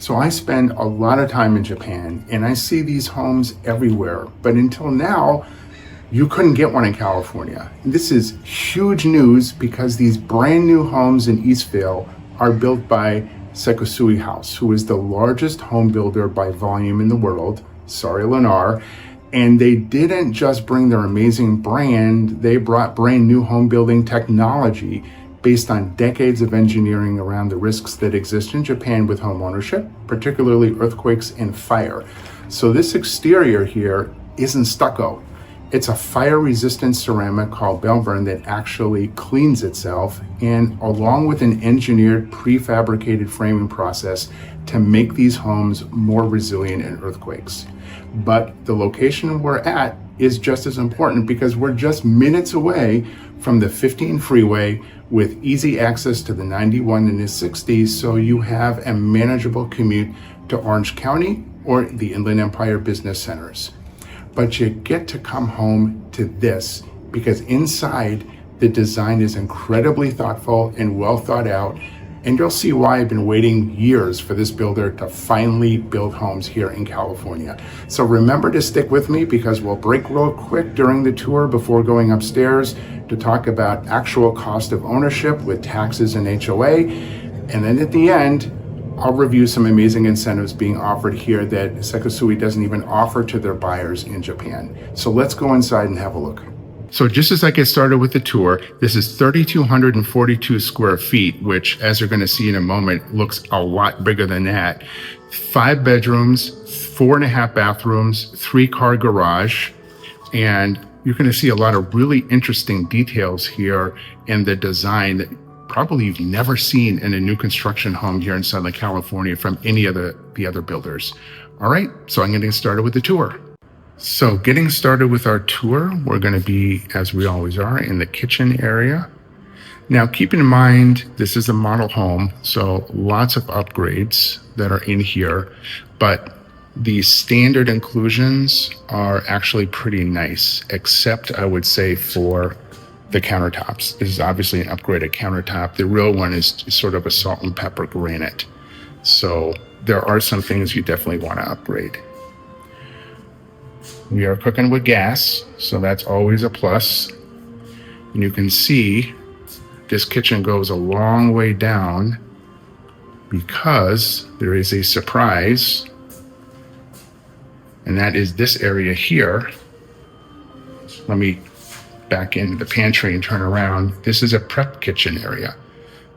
So I spend a lot of time in Japan and I see these homes everywhere, but until now, you couldn't get one in California. This is huge news because these brand new homes in Eastvale are built by Sekisui House, who is the largest home builder by volume in the world. Sorry, Lennar. And they didn't just bring their amazing brand, they brought brand new home building technology based on decades of engineering around the risks that exist in Japan with home ownership, particularly earthquakes and fire. So this exterior here isn't stucco. It's a fire-resistant ceramic called Belvern that actually cleans itself, and along with an engineered prefabricated framing process to make these homes more resilient in earthquakes. But the location we're at is just as important because we're just minutes away from the 15 freeway with easy access to the 91 and the 60, so you have a manageable commute to Orange County or the Inland Empire business centers. But you get to come home to this because inside the design is incredibly thoughtful and well thought out, and you'll see why I've been waiting years for this builder to finally build homes here in California. So remember to stick with me because we'll break real quick during the tour before going upstairs to talk about actual cost of ownership with taxes and HOA. And then at the end, I'll review some amazing incentives being offered here that Sekisui doesn't even offer to their buyers in Japan. So let's go inside and have a look. So just as I get started with the tour, this is 3,242 square feet, which, as you're going to see in a moment, looks a lot bigger than that. 5 bedrooms, 4.5 bathrooms, 3-car garage, and you're going to see a lot of really interesting details here in the design that probably you've never seen in a new construction home here in Southern California from any of the other builders. All right, so I'm going to get started with the tour. So getting started with our tour, we're going to be, as we always are, in the kitchen area. Now, keep in mind, this is a model home, so lots of upgrades that are in here, but the standard inclusions are actually pretty nice, except I would say for the countertops. This is obviously an upgraded countertop. The real one is sort of a salt and pepper granite. So there are some things you definitely want to upgrade. We are cooking with gas, so that's always a plus. And you can see this kitchen goes a long way down because there is a surprise, and that is this area here. Let me back into the pantry and turn around. This is a prep kitchen area.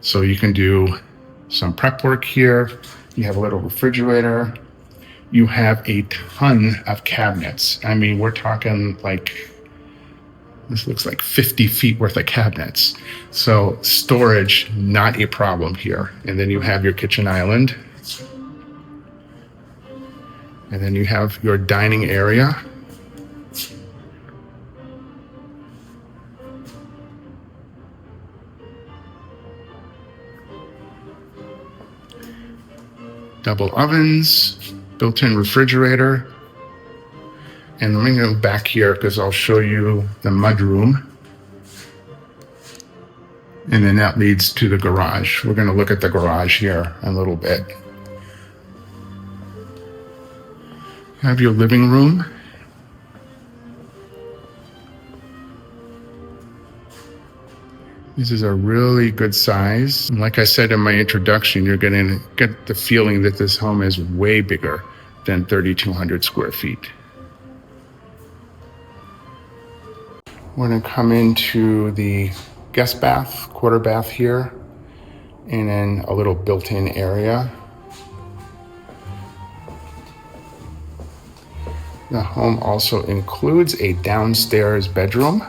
So you can do some prep work here. You have a little refrigerator. You have a ton of cabinets. I mean, we're talking like, this looks like 50 feet worth of cabinets. So storage, not a problem here. And then you have your kitchen island. And then you have your dining area. Double ovens. Built-in refrigerator. And let me go back here because I'll show you the mudroom. And then that leads to the garage. We're going to look at the garage here a little bit. Have your living room. This is a really good size. And like I said in my introduction, you're going to get the feeling that this home is way bigger than 3,200 square feet. We're going to come into the guest bath, quarter bath here, and then a little built-in area. The home also includes a downstairs bedroom.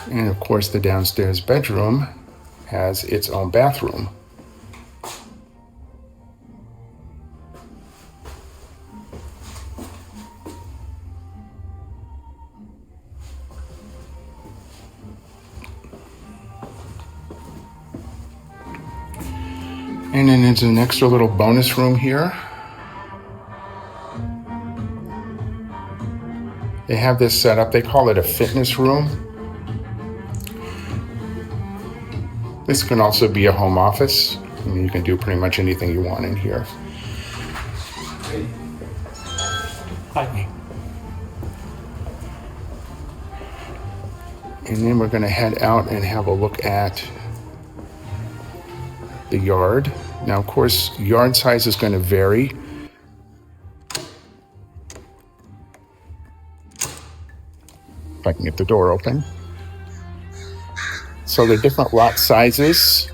And of course, the downstairs bedroom has its own bathroom. And then there's an extra little bonus room here. They have this set up, they call it a fitness room. This can also be a home office. I mean, you can do pretty much anything you want in here. Hi. And then we're going to head out and have a look at the yard. Now, of course, yard size is going to vary. If I can get the door open. So the different lot sizes.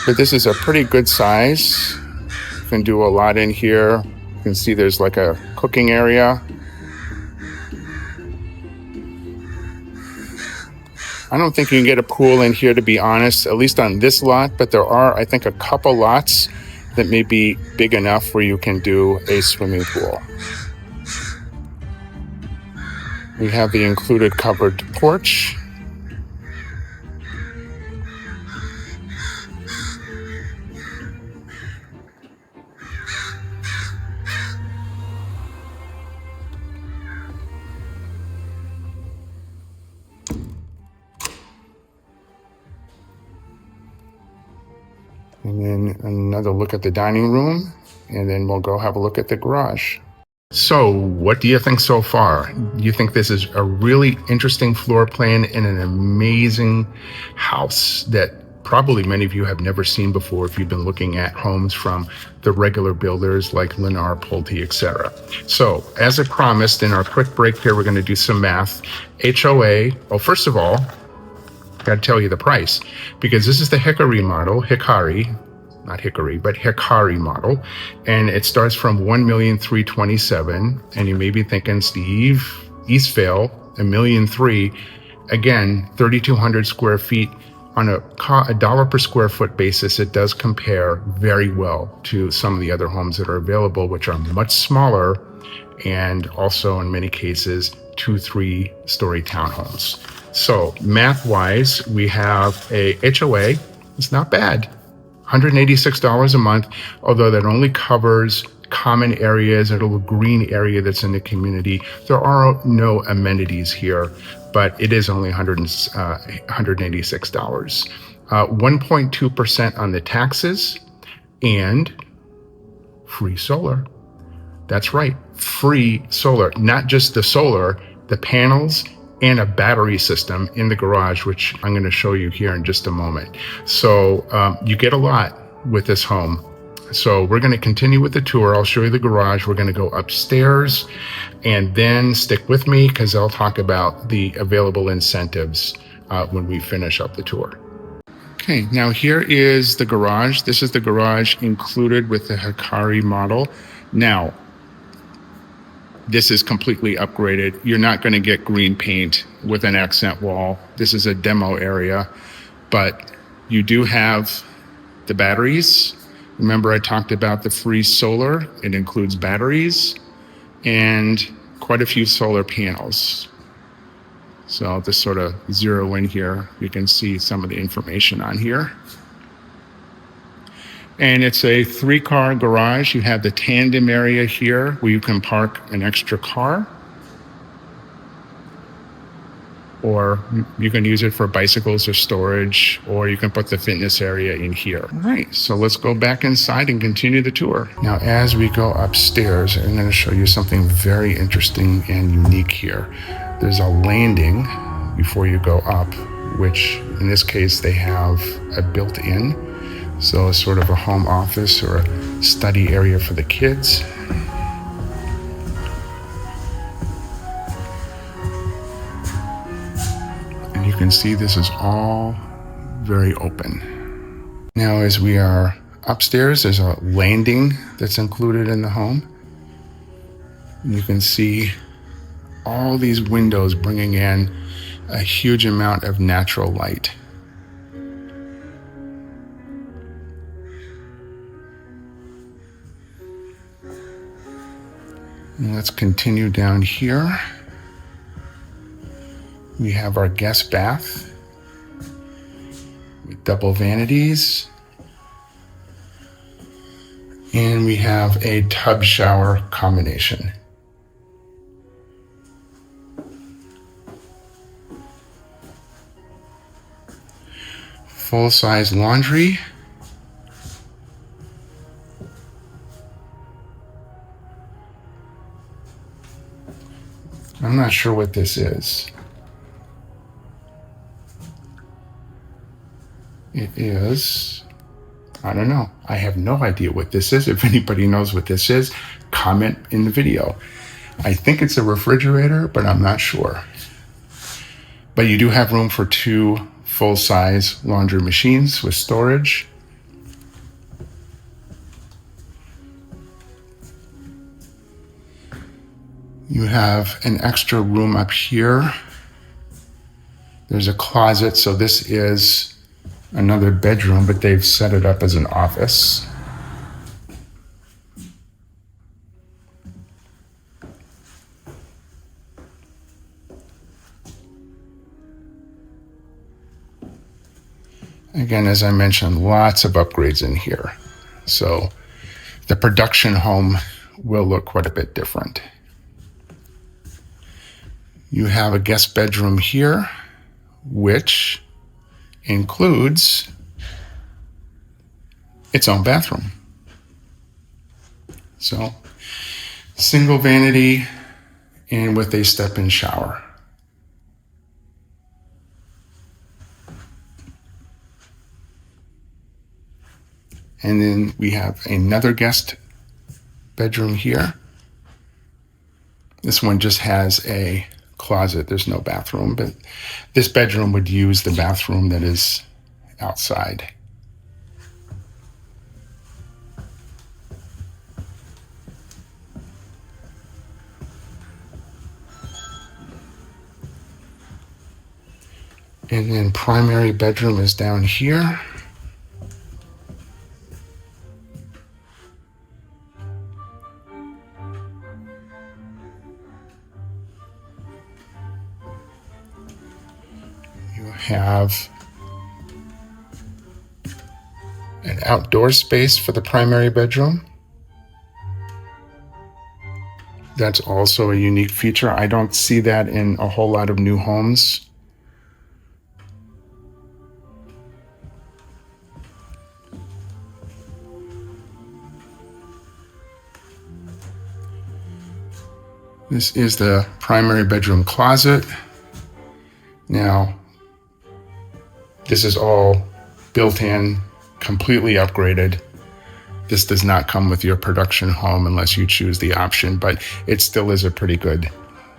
But this is a pretty good size. You can do a lot in here. You can see there's like a cooking area. I don't think you can get a pool in here, to be honest, at least on this lot, but there are, I think, a couple lots that may be big enough where you can do a swimming pool. We have the included covered porch. And then another look at the dining room, and then we'll go have a look at the garage. So what do you think so far? Do you think this is a really interesting floor plan in an amazing house that probably many of you have never seen before if you've been looking at homes from the regular builders like Lennar, Pulte, etc. So as I promised in our quick break here, we're going to do some math. HOA, well, first of all, got to tell you the price, because this is the Hickory model, not Hickory, but Hikari model. And it starts from $1,327,000. And you may be thinking, Steve, Eastvale, $1,300,000. Again, 3,200 square feet on a dollar per square foot basis. It does compare very well to some of the other homes that are available, which are much smaller. And also in many cases, 2-3 story townhomes. So math wise, we have a HOA. It's not bad. $186 a month, although that only covers common areas, a little green area that's in the community. There are no amenities here, but it is only $186. 1.2% on the taxes and free solar. That's right, free solar, not just the solar, the panels, and a battery system in the garage, which I'm going to show you here in just a moment. So you get a lot with this home. So we're going to continue with the tour. I'll show you the garage. We're going to go upstairs, and then stick with me because I'll talk about the available incentives when we finish up the tour. Okay, now here is the garage. This is the garage included with the Hikari model. Now, this is completely upgraded. You're not going to get green paint with an accent wall. This is a demo area, but you do have the batteries. Remember I talked about the free solar. It includes batteries and quite a few solar panels. So I'll just sort of zero in here. You can see some of the information on here. And it's a 3-car garage. You have the tandem area here where you can park an extra car, or you can use it for bicycles or storage, or you can put the fitness area in here. All right, so let's go back inside and continue the tour. Now, as we go upstairs, I'm going to show you something very interesting and unique here. There's a landing before you go up, which in this case, they have a built-in. So it's sort of a home office or a study area for the kids. And you can see this is all very open. Now, as we are upstairs, there's a landing that's included in the home. And you can see all these windows bringing in a huge amount of natural light. And let's continue down here. We have our guest bath with double vanities. And we have a tub shower combination. full-size laundry. I'm not sure what this is. It is, I don't know. I have no idea what this is. If anybody knows what this is, comment in the video. I think it's a refrigerator, but I'm not sure. But you do have room for 2 full-size laundry machines with storage. You have an extra room up here. There's a closet, so this is another bedroom, but they've set it up as an office. Again, as I mentioned, lots of upgrades in here. So the production home will look quite a bit different. You have a guest bedroom here, which includes its own bathroom. So single vanity and with a step-in shower. And then we have another guest bedroom here. This one just has a closet. There's no bathroom, but this bedroom would use the bathroom that is outside. And then primary bedroom is down here. You have an outdoor space for the primary bedroom. That's also a unique feature. I don't see that in a whole lot of new homes. This is the primary bedroom closet. Now, this is all built in, completely upgraded. This does not come with your production home unless you choose the option, but it still is a pretty good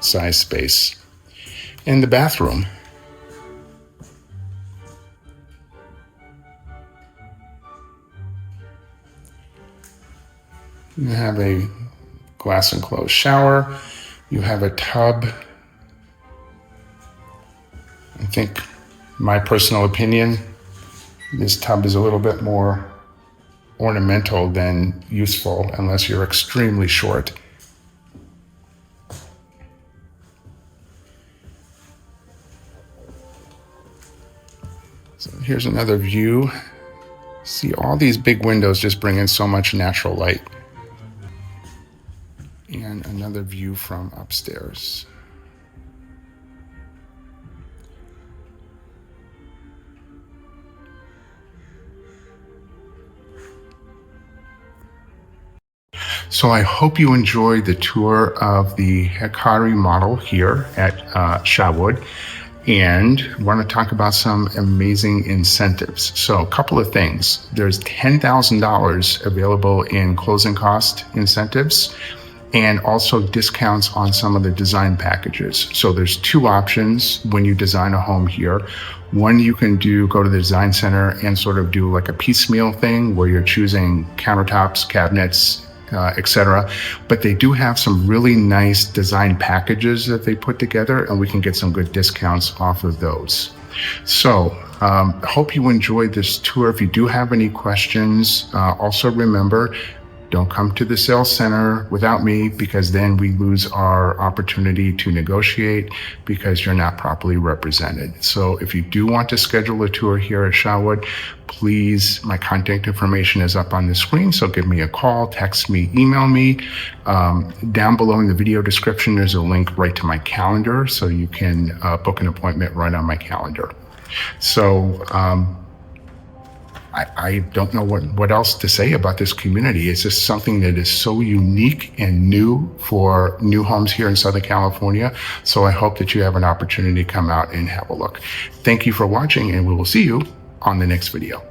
size space. And the bathroom. You have a glass enclosed shower. You have a tub. I think, my personal opinion, this tub is a little bit more ornamental than useful unless you're extremely short. So here's another view. See, all these big windows just bring in so much natural light. And another view from upstairs. So I hope you enjoyed the tour of the Hikari model here at SHAWOOD, and want to talk about some amazing incentives. So a couple of things. There's $10,000 available in closing cost incentives, and also discounts on some of the design packages. So there's 2 options when you design a home here. One, you can go to the design center and sort of do like a piecemeal thing where you're choosing countertops, cabinets, etc. But they do have some really nice design packages that they put together, and we can get some good discounts off of those. So hope you enjoyed this tour. If you do have any questions, also remember, don't come to the sales center without me, because then we lose our opportunity to negotiate because you're not properly represented. So if you do want to schedule a tour here at SHAWOOD, please, my contact information is up on the screen. So give me a call, text me, email me. Down below in the video description, there's a link right to my calendar, so you can book an appointment right on my calendar. So I don't know what else to say about this community. It's just something that is so unique and new for new homes here in Southern California. So I hope that you have an opportunity to come out and have a look. Thank you for watching, and we will see you on the next video.